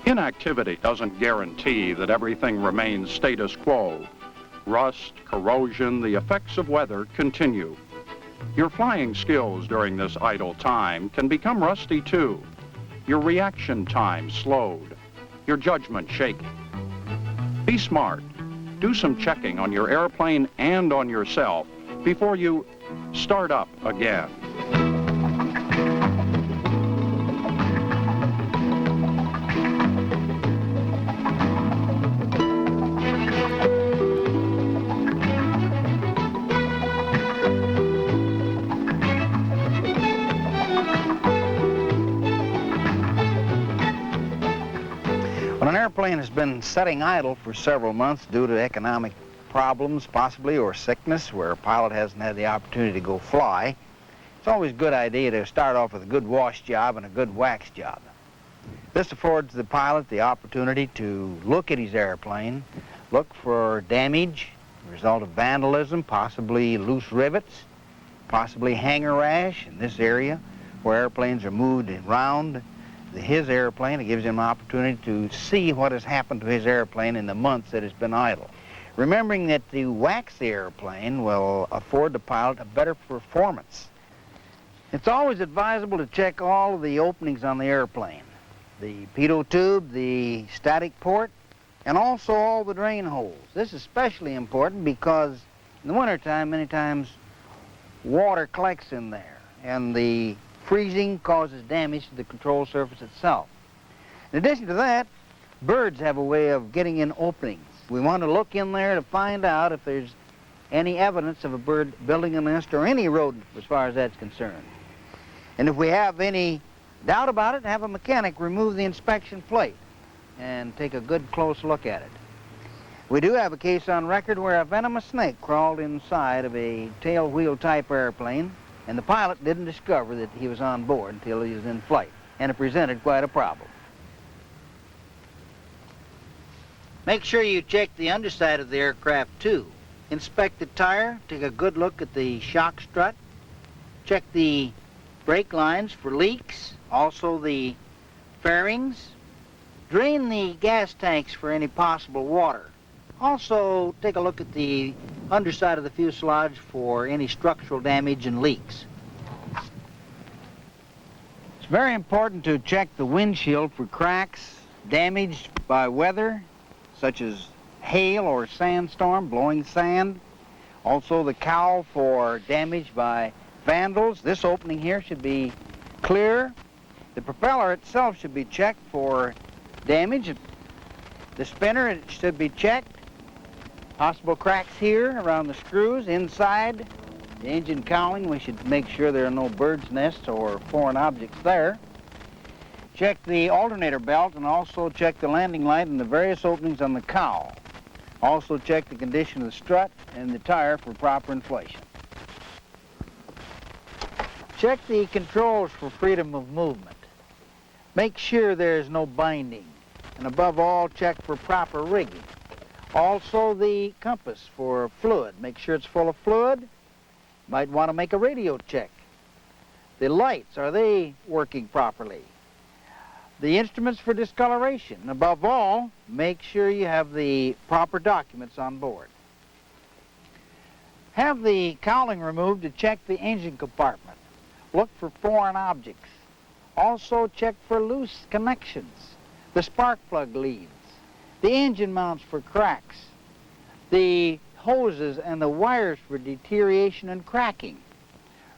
Inactivity doesn't guarantee that everything remains status quo. Rust, corrosion, the effects of weather continue. Your flying skills during this idle time can become rusty too. Your reaction time slowed. Your judgment shaky. Be smart. Do some checking on your airplane and on yourself before you start up again. When an airplane has been sitting idle for several months due to economic problems, possibly, or sickness, where a pilot hasn't had the opportunity to go fly, it's always a good idea to start off with a good wash job and a good wax job. This affords the pilot the opportunity to look at his airplane, look for damage, the result of vandalism, possibly loose rivets, possibly hanger rash in this area where airplanes are moved around his airplane. It gives him an opportunity to see what has happened to his airplane in the months that it's been idle. Remembering that the wax the airplane will afford the pilot a better performance. It's always advisable to check all of the openings on the airplane. The pitot tube, the static port, and also all the drain holes. This is especially important because in the wintertime, many times, water collects in there, and the freezing causes damage to the control surface itself. In addition to that, birds have a way of getting in openings. We want to look in there to find out if there's any evidence of a bird building a nest or any rodent as far as that's concerned. And if we have any doubt about it, have a mechanic remove the inspection plate and take a good close look at it. We do have a case on record where a venomous snake crawled inside of a tail wheel type airplane, and the pilot didn't discover that he was on board until he was in flight, and it presented quite a problem. Make sure you check the underside of the aircraft too. Inspect the tire, take a good look at the shock strut, check the brake lines for leaks, also the fairings, drain the gas tanks for any possible water. Also, take a look at the underside of the fuselage for any structural damage and leaks. It's very important to check the windshield for cracks damaged by weather, such as hail or sandstorm, blowing sand. Also the cowl for damage by vandals. This opening here should be clear. The propeller itself should be checked for damage. The spinner, it should be checked. Possible cracks here around the screws, inside the engine cowling. We should make sure there are no bird's nests or foreign objects there. Check the alternator belt and also check the landing light and the various openings on the cowl. Also check the condition of the strut and the tire for proper inflation. Check the controls for freedom of movement. Make sure there is no binding. And above all, check for proper rigging. Also the compass for fluid. Make sure it's full of fluid. Might want to make a radio check. The lights, are they working properly? The instruments for discoloration. And above all, make sure you have the proper documents on board. Have the cowling removed to check the engine compartment. Look for foreign objects. Also check for loose connections. The spark plug leads. The engine mounts for cracks, the hoses and the wires for deterioration and cracking,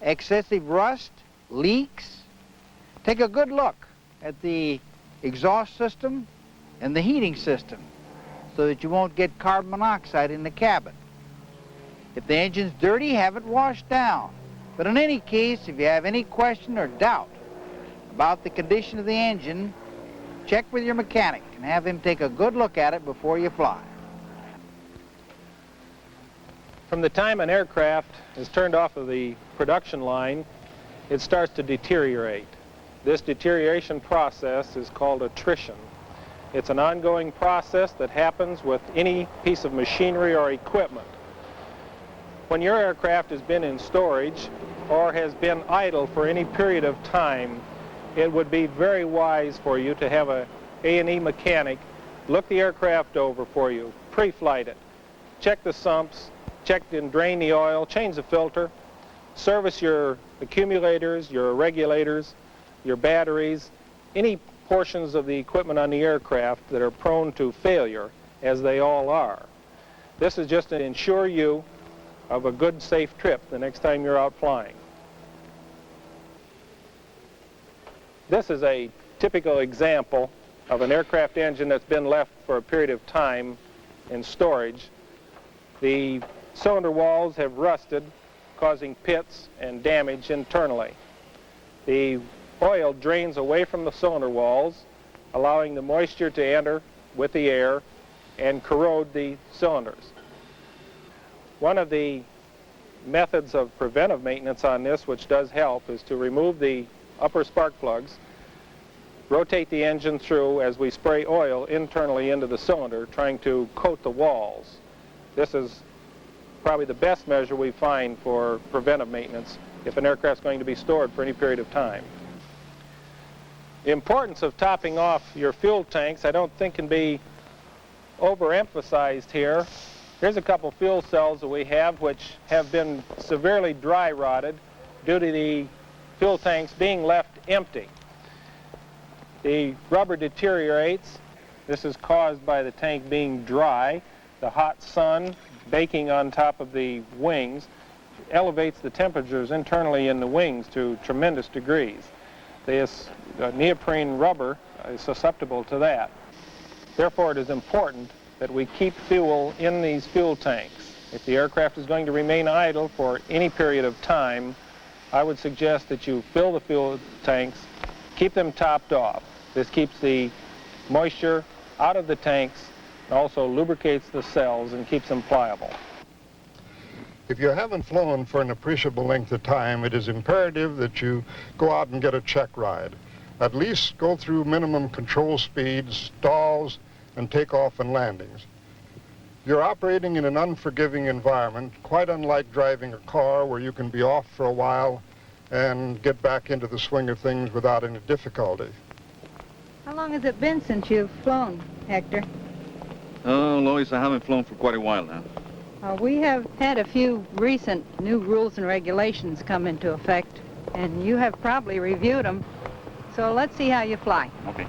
excessive rust, leaks. Take a good look at the exhaust system and the heating system so that you won't get carbon monoxide in the cabin. If the engine's dirty, have it washed down. But in any case, if you have any question or doubt about the condition of the engine, check with your mechanic and have him take a good look at it before you fly. From the time an aircraft is turned off of the production line, it starts to deteriorate. This deterioration process is called attrition. It's an ongoing process that happens with any piece of machinery or equipment. When your aircraft has been in storage or has been idle for any period of time, it would be very wise for you to have a A&E mechanic look the aircraft over for you, pre-flight it, check the sumps, check and drain the oil, change the filter, service your accumulators, your regulators, your batteries, any portions of the equipment on the aircraft that are prone to failure, as they all are. This is just to ensure you of a good, safe trip the next time you're out flying. This is a typical example of an aircraft engine that's been left for a period of time in storage. The cylinder walls have rusted, causing pits and damage internally. The oil drains away from the cylinder walls, allowing the moisture to enter with the air and corrode the cylinders. One of the methods of preventive maintenance on this, which does help, is to remove the upper spark plugs, rotate the engine through as we spray oil internally into the cylinder, trying to coat the walls. This is probably the best measure we find for preventive maintenance if an aircraft's going to be stored for any period of time. The importance of topping off your fuel tanks I don't think can be overemphasized here. Here's a couple fuel cells that we have which have been severely dry rotted due to the fuel tanks being left empty. The rubber deteriorates. This is caused by the tank being dry. The hot sun baking on top of the wings elevates the temperatures internally in the wings to tremendous degrees. This neoprene rubber is susceptible to that. Therefore, it is important that we keep fuel in these fuel tanks. If the aircraft is going to remain idle for any period of time, I would suggest that you fill the fuel tanks, keep them topped off. This keeps the moisture out of the tanks and also lubricates the cells and keeps them pliable. If you haven't flown for an appreciable length of time, it is imperative that you go out and get a check ride. At least go through minimum control speeds, stalls, and takeoff and landings. You're operating in an unforgiving environment, quite unlike driving a car where you can be off for a while and get back into the swing of things without any difficulty. How long has it been since you've flown, Hector? Oh, Lois, I haven't flown for quite a while now. We have had a few recent new rules and regulations come into effect, and you have probably reviewed them. So let's see how you fly. Okay.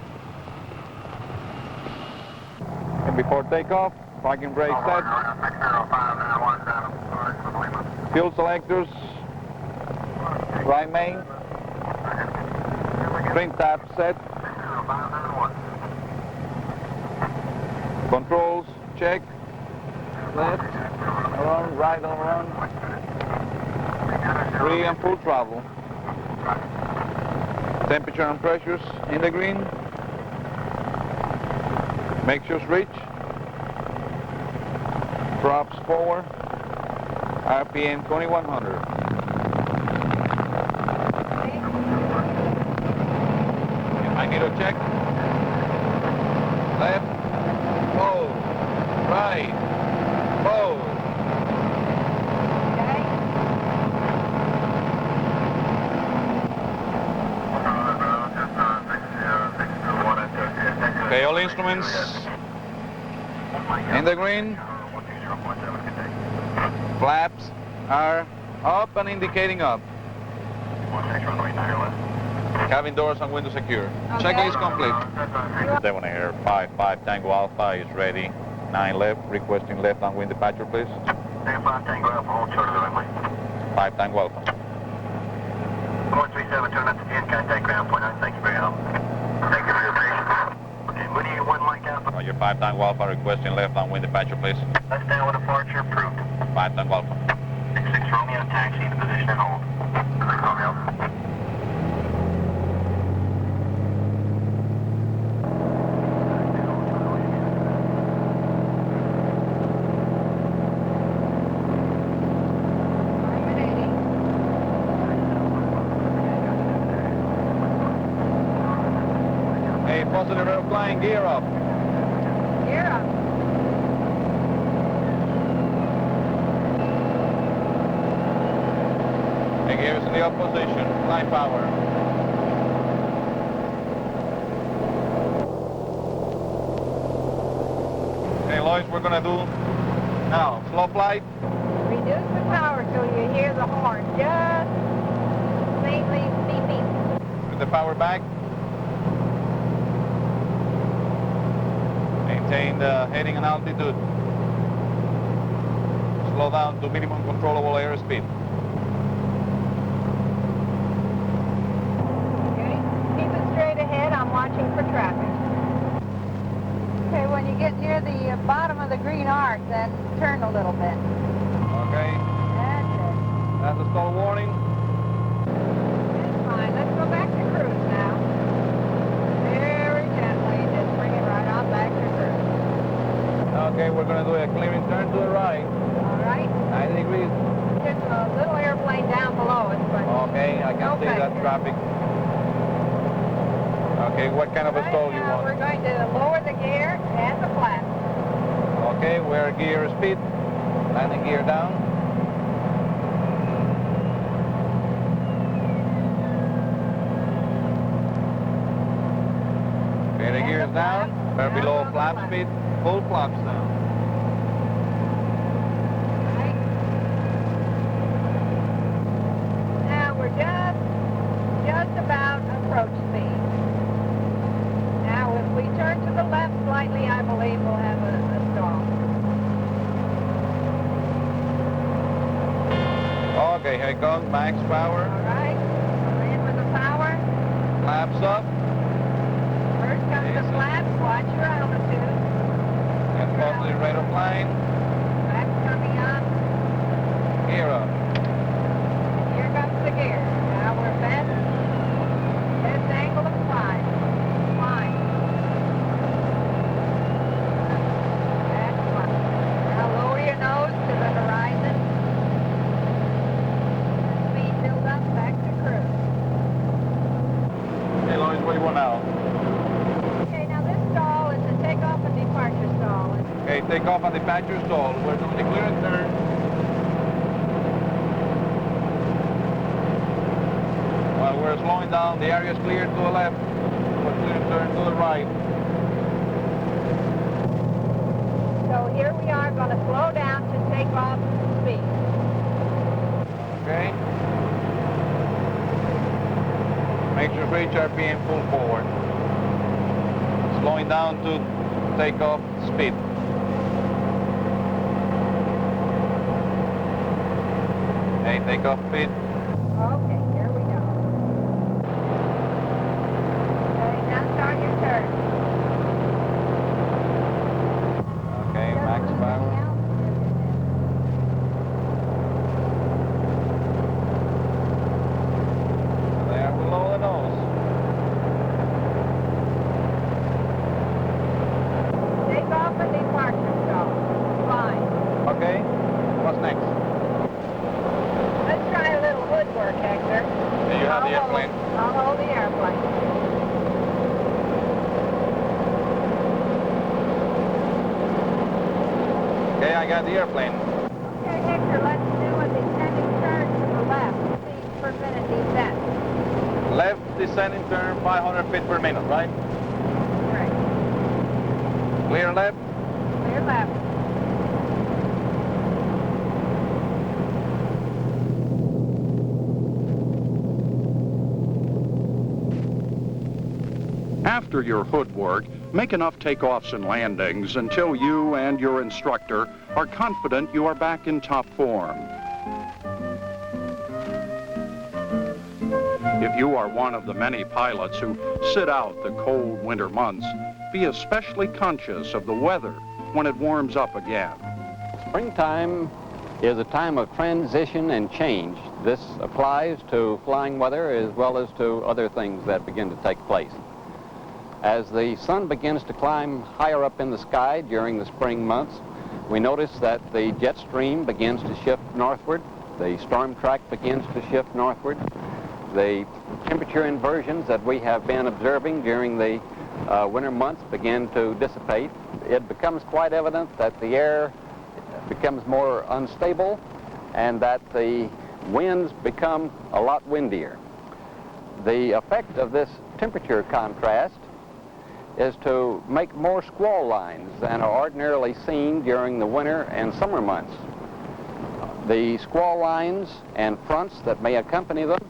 And before takeoff, parking brake set. Fuel selectors. Right main. Spring tap set. Controls, check. Left, run, right on run. Free and full travel. Temperature and pressures in the green. Mixtures reach. Props forward. RPM 2100. Magneto check. Left. Hold. Right. Hold. Okay, all instruments in the green. Flaps are up and indicating up. Cabin doors and windows secure. Checklist complete. 7 Air 55 Tango Alpha is ready. 9 left, requesting left downwind departure, please. 5 Tango Alpha, hold short of the runway. 5 Tango Alpha. 437, turn up to 10, contact ground point 9. Thank you for your help. Thank you for your patience. Okay, when are you 1 Mike Alpha? Roger, 5 Tango Alpha, requesting left downwind departure, please. Left downwind departure approved. 5 Tango Alpha. 66 Romeo, taxi to position and hold. 6 Romeo. Hey, positive airplane, gear up. Gear up. Hey, gears in the up position, line power. Lois, we're going to do now slow flight. Reduce the power till you hear the horn. Just faintly beeping. With the power back. Maintain the heading and altitude. Slow down to minimum controllable airspeed. Okay, keep it straight ahead. I'm watching for traffic. Okay, when you get near the bottom of the green arc, then turn a little bit. Okay. That's it. That's a stall warning. That's fine. Let's go back to cruise now. Very gently, just bring it right on back to cruise. Okay, we're going to do a clearing turn to the right. All right. 90 degrees. There's a little airplane down below us, but Okay, I can see that traffic. Okay, what kind of a stall you want? We're going to lower the gear and the flaps. Okay, we're gear speed. Landing gear down. Okay, the gear is down. We're below flap speed. Full flaps down. Right. Now we're just about approach speed. Now if we turn to the left slightly, I believe we'll have a stall. Okay, here it comes. Max power. All right. We're in with the power. Flaps up. First comes the flaps. Watch your altitude. Get positive rate of line. Flaps coming up. Gear up. Here comes the gear. Now we're best angle of climb. Climb. That's fine. Now lower your nose to the horizon. Speed build up back to cruise. Hey, Lois, what do you want now? Okay, now this stall is the takeoff and departure stall. Okay, take off on the departure stall. We're doing the clear and turn. While we're slowing down, the area is cleared to the left. We're clear and turn to the right. So here we are going to slow down to take off speed. Okay. Make sure for each RPM full forward. Slowing down to take off speed. Okay, take off speed. Okay, here we go. Okay, now start your turn. Okay, max power. There below the nose. Take off and departure stall. Fine. Okay, what's next? Let's try a little woodwork, Hector. Do you have the airplane? I'll hold the airplane. Okay, I got the airplane. Okay, Hector, let's do a descending turn to the left. Feet per minute descent. Left descending turn, 500 feet per minute, right? Correct. Clear left. Clear left. After your hood work, make enough takeoffs and landings until you and your instructor are confident you are back in top form. If you are one of the many pilots who sit out the cold winter months, be especially conscious of the weather when it warms up again. Springtime is a time of transition and change. This applies to flying weather as well as to other things that begin to take place. As the sun begins to climb higher up in the sky during the spring months, we notice that the jet stream begins to shift northward, the storm track begins to shift northward, the temperature inversions that we have been observing during the winter months begin to dissipate. It becomes quite evident that the air becomes more unstable and that the winds become a lot windier. The effect of this temperature contrast is to make more squall lines than are ordinarily seen during the winter and summer months. The squall lines and fronts that may accompany them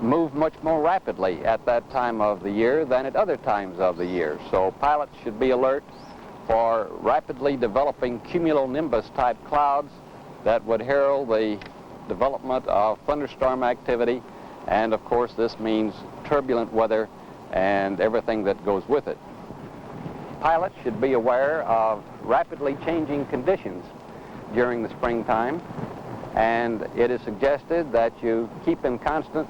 move much more rapidly at that time of the year than at other times of the year. So pilots should be alert for rapidly developing cumulonimbus type clouds that would herald the development of thunderstorm activity, and of course this means turbulent weather and everything that goes with it. Pilots should be aware of rapidly changing conditions during the springtime, and it is suggested that you keep in constant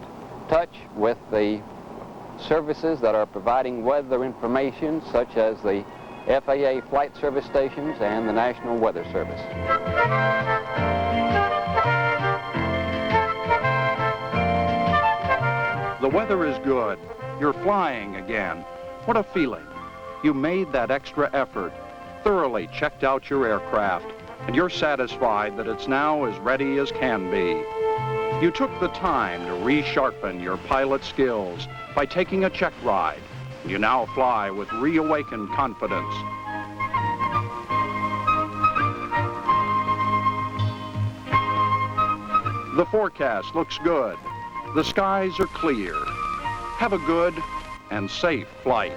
touch with the services that are providing weather information, such as the FAA flight service stations and the National Weather Service. The weather is good. You're flying again. What a feeling. You made that extra effort, thoroughly checked out your aircraft, and you're satisfied that it's now as ready as can be. You took the time to resharpen your pilot skills by taking a check ride. You now fly with reawakened confidence. The forecast looks good. The skies are clear. Have a good and safe flight.